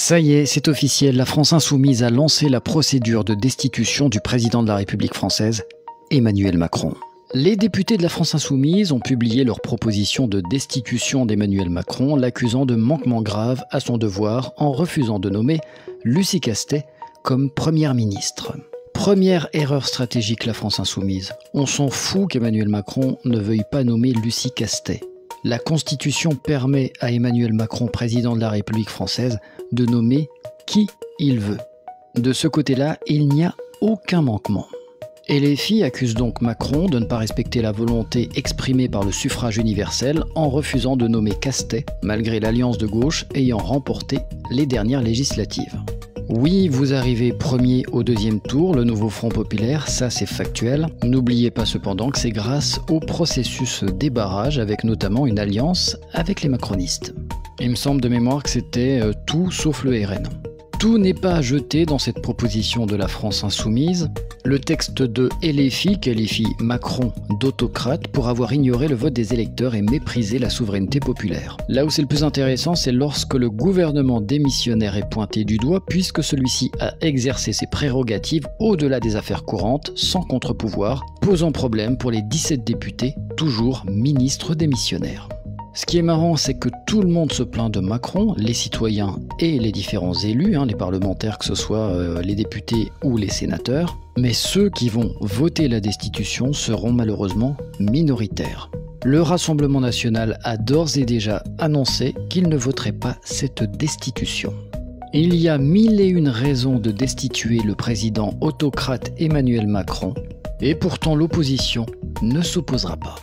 Ça y est, c'est officiel, la France insoumise a lancé la procédure de destitution du président de la République française, Emmanuel Macron. Les députés de la France insoumise ont publié leur proposition de destitution d'Emmanuel Macron, l'accusant de manquement grave à son devoir en refusant de nommer Lucie Castet comme première ministre. Première erreur stratégique, la France insoumise. On s'en fout qu'Emmanuel Macron ne veuille pas nommer Lucie Castet. La Constitution permet à Emmanuel Macron, président de la République française, de nommer qui il veut. De ce côté-là, il n'y a aucun manquement. LFI accuse donc Macron de ne pas respecter la volonté exprimée par le suffrage universel en refusant de nommer Castet, malgré l'alliance de gauche ayant remporté les dernières législatives. Oui, vous arrivez premier au deuxième tour, le nouveau Front populaire, ça c'est factuel. N'oubliez pas cependant que c'est grâce au processus des barrages, avec notamment une alliance avec les macronistes. Il me semble de mémoire que c'était tout sauf le RN. Tout n'est pas à jeter dans cette proposition de la France insoumise. Le texte de LFI qualifie Macron d'autocrate pour avoir ignoré le vote des électeurs et méprisé la souveraineté populaire. Là où c'est le plus intéressant, c'est lorsque le gouvernement démissionnaire est pointé du doigt, puisque celui-ci a exercé ses prérogatives au-delà des affaires courantes, sans contre-pouvoir, posant problème pour les 17 députés, toujours ministres démissionnaires. Ce qui est marrant, c'est que tout le monde se plaint de Macron, les citoyens et les différents élus, les parlementaires, que ce soit les députés ou les sénateurs, mais ceux qui vont voter la destitution seront malheureusement minoritaires. Le Rassemblement national a d'ores et déjà annoncé qu'il ne voterait pas cette destitution. Il y a 1001 raisons de destituer le président autocrate Emmanuel Macron, et pourtant l'opposition ne s'opposera pas.